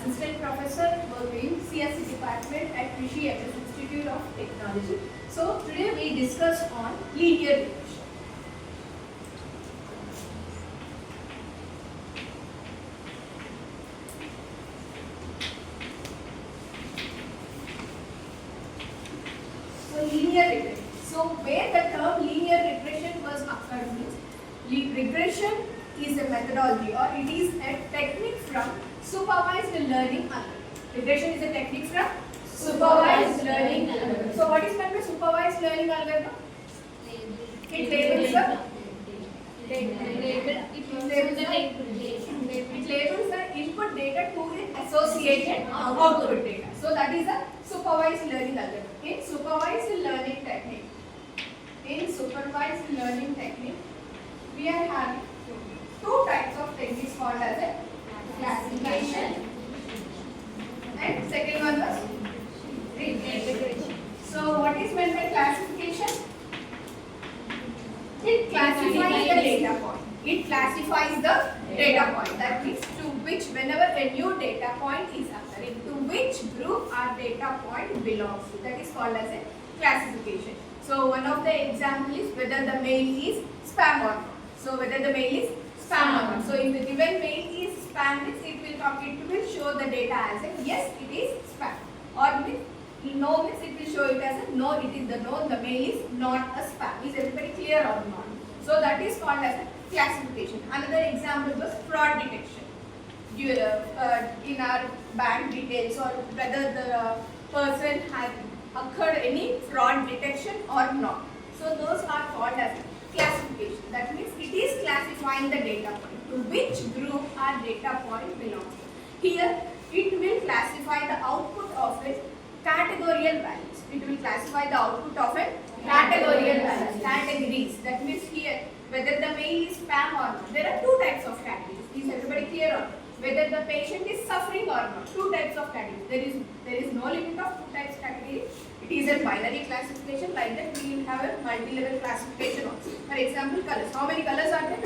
assistant professor working in CSE department at Rishi MS Institute of Technology. So today we discuss on linear regression. So linear regression. So where the term linear regression was occurred means regression is a methodology or it is a technique from supervised learning algorithm. Regression is a technique from supervised learning algorithm. So what is meant by supervised learning algorithm? It labels the input data to the associated output data. So that is a supervised learning algorithm. In supervised learning technique, we are having two types of techniques called as a classification and second one was regression. So what is meant by classification? It classifies the data point. It classifies the data point. That means to which whenever a new data point is occurring, to which group our data point belongs to. That is called as a classification. So one of the example is whether the mail is spam or not. So whether the mail is spam or not. So if the given mail is spam, it will show the data as a yes, it is spam, or no means it will show it as a no, it is the no, the mail is not a spam. Is everybody clear or not? So that is called as a classification. Another example was fraud detection. In our bank details or whether the person has occurred any fraud detection or not. So those are called as classification. That means it is classifying the data point to which group our data point belongs to. Here it will classify the output of a categorical values. It will classify the output of a categorical values, categories. That means here whether the mail is spam or not. There are two types of categories. Is everybody clear on whether the patient is suffering or not? Two types of categories. There is no limit of two types categories. It is a binary classification. Like that we will have a multi-level classification also. For example, colors. How many colors are there?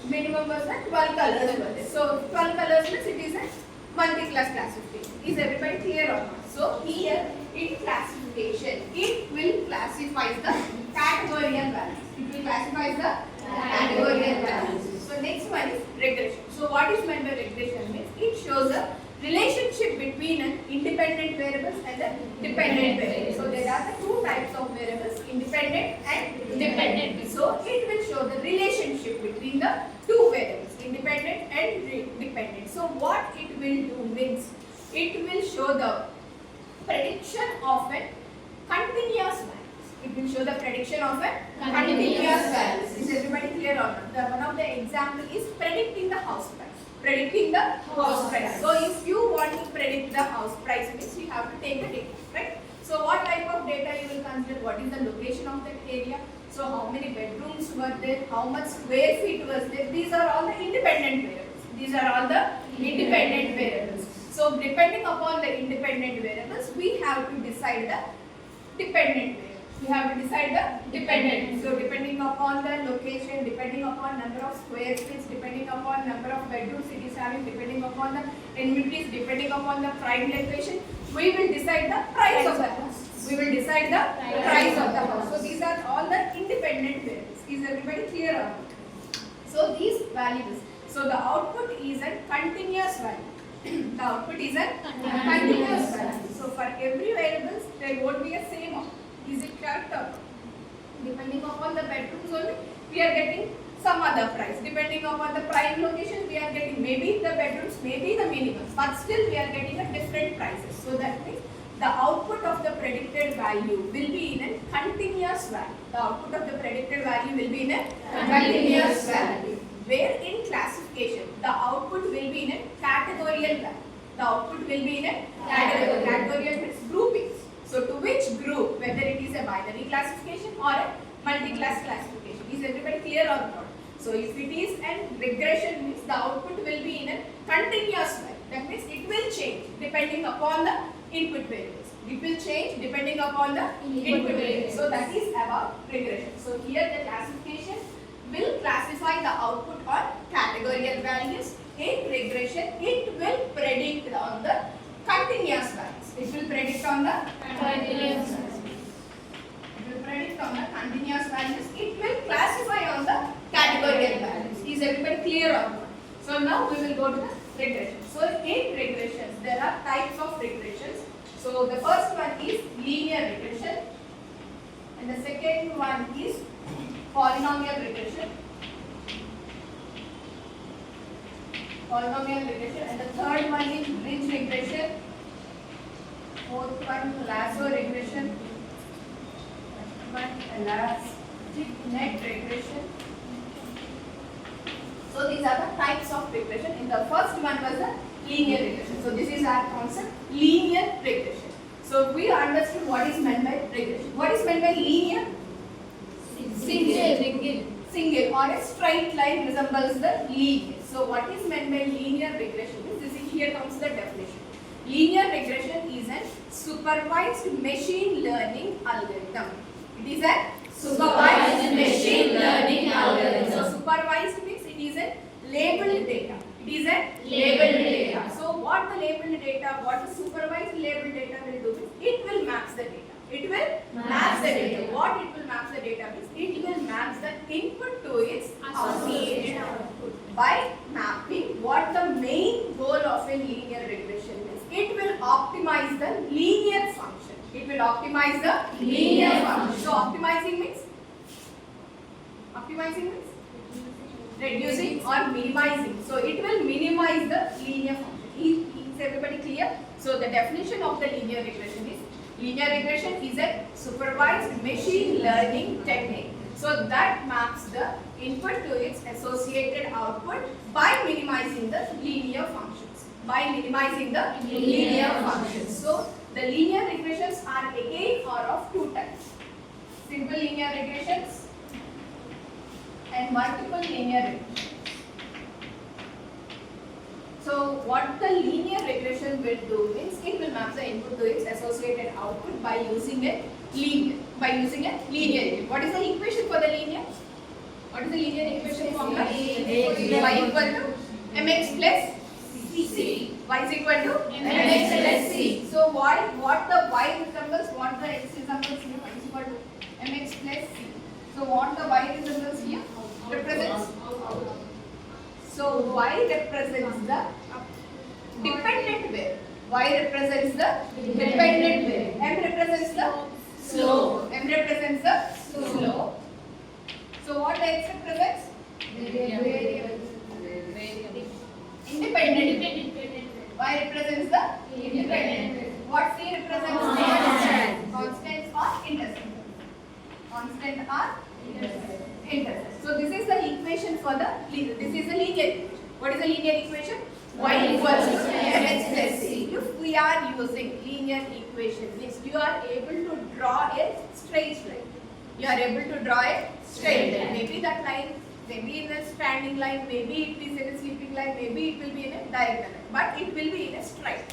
Minimum was that 12 colors were there. So 12 colors means it is a multi-class classification. Is everybody clear or not? So here in classification, it will classify the categorical values. It will classify the categorical values. So next one is regression. So what is meant by regression means it shows a relationship between an independent variables and a dependent variables. So there are the two types of variables, independent and dependent. So it will show the relationship between the two variables, independent and dependent. So what it will do means it will show the prediction of a continuous values. It will show the prediction of a continuous values. Is everybody clear or not? One of the example is predicting the house price. Predicting the house price. So if you want to predict the house price, means you have to take the data, right? So what type of data you will consider? What is the location of that area? So how many bedrooms were there? How much square feet was there? These are all the independent variables. These are all the independent variables. So depending upon the independent variables, we have to decide the dependent variables. We have to decide the dependent. So depending upon the location, depending upon number of square feet, depending upon number of bedrooms it is having, depending upon the amenities, depending upon the prime location, we will decide the price of the house. We will decide the price of the house. So these are all the independent variables. Is everybody clear on it? So these values. So the output is a continuous value. The output is a continuous value. So for every variables there won't be a same output. Is it correct? Depending upon the bedrooms only, we are getting some other price. Depending upon the prime location, we are getting maybe the bedrooms, maybe the minimums, but still we are getting a different prices. So that means the output of the predicted value will be in a continuous value. The output of the predicted value will be in a continuous value. Where in classification, the output will be in a categorical value. The output will be in a categorical. Categorical means groupings. So to which group, whether it is a binary classification or a multi-class classification. Is everybody clear or not? So if it is a regression means the output will be in a continuous value. That means it will change depending upon the input variables. It will change depending upon the input variables. So that is about regression. So here the classification will classify the output on categorical values, in regression, it will predict on the continuous values. It will predict on the continuous values. It will predict on the continuous values. It will classify on the categorical values. Is everybody clear on that? So now we will go to the regression. So in regressions, there are types of regressions. So the first one is linear regression, and the second one is polynomial regression. Polynomial regression, and the third one is ridge regression. Fourth one, lasso regression. Fifth one, elastic net regression. So these are the types of regression. In the first one was the linear regression. So this is our concept, linear regression. So we understood what is meant by regression. What is meant by linear? Single or a straight line resembles the linear. So what is meant by linear regression? This is, here comes the definition. Linear regression is a supervised machine learning algorithm. It is a supervised machine learning algorithm. So supervised means it is a labeled data. It is a labeled data. So what the labeled data, what the supervised labeled data will do is, it will maps the data. It will maps the data. What it will maps the data means, it will maps the input to its associated output. By mapping, what the main goal of a linear regression is, it will optimize the linear function. It will optimize the linear function. So optimizing means reducing or minimizing. So it will minimize the linear function. Is everybody clear? So the definition of the linear regression is, linear regression is a supervised machine learning technique. So that maps the input to its associated output by minimizing the linear functions. So the linear regressions are again are of two types. Simple linear regressions and multiple linear regressions. So what the linear regression will do means, it will map the input to its associated output by using a linear. What is the equation for the linear? What is the linear equation formula? Y equal to mx plus c. Y is equal to mx plus c. So what the y resembles, what the x resembles here, y is equal to mx plus c. So what the y resembles here represents. So y represents the dependent variable. Y represents the dependent variable. M represents the slope. M represents the slope. So what x represents? Variable. Independent. Y represents the independent. What c represents? Constant. Constants or intercept. Constant or intercept. So this is the equation for the linear. This is the linear equation. What is the linear equation? Y equals to mx plus c. If we are using linear equation, means you are able to draw a straight line. You are able to draw a straight line. Maybe that line, maybe in a standing line, maybe it is in a sleeping line, maybe it will be in a diagonal line, but it will be in a straight.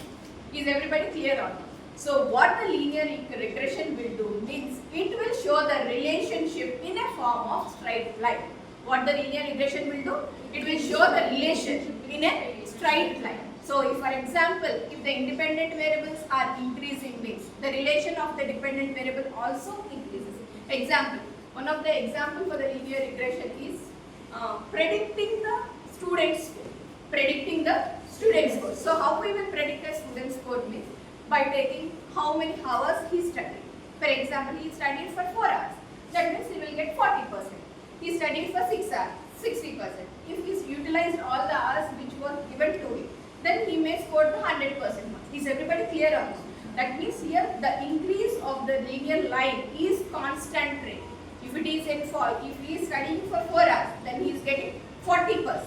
Is everybody clear on that? So what the linear regression will do means, it will show the relationship in a form of straight line. What the linear regression will do? It will show the relation in a straight line. So if, for example, if the independent variables are increasing means, the relation of the dependent variable also increases. Example, one of the example for the linear regression is predicting the student score. So how we will predict a student score means, by taking how many hours he studied. For example, he studied for 4 hours. That means he will get 40%. He studied for 6 hours, 60%. If he utilized all the hours which were given to him, then he may score the 100% marks. Is everybody clear on this? That means here the increase of the linear line is constant rate. If it is in fall, if he is studying for 4 hours, then he is getting 40%.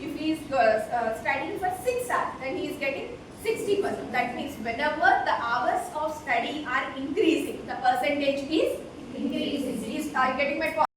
If he is studying for 6 hours, then he is getting 60%. That means whenever the hours of study are increasing, the percentage is increasing. Are you getting my point?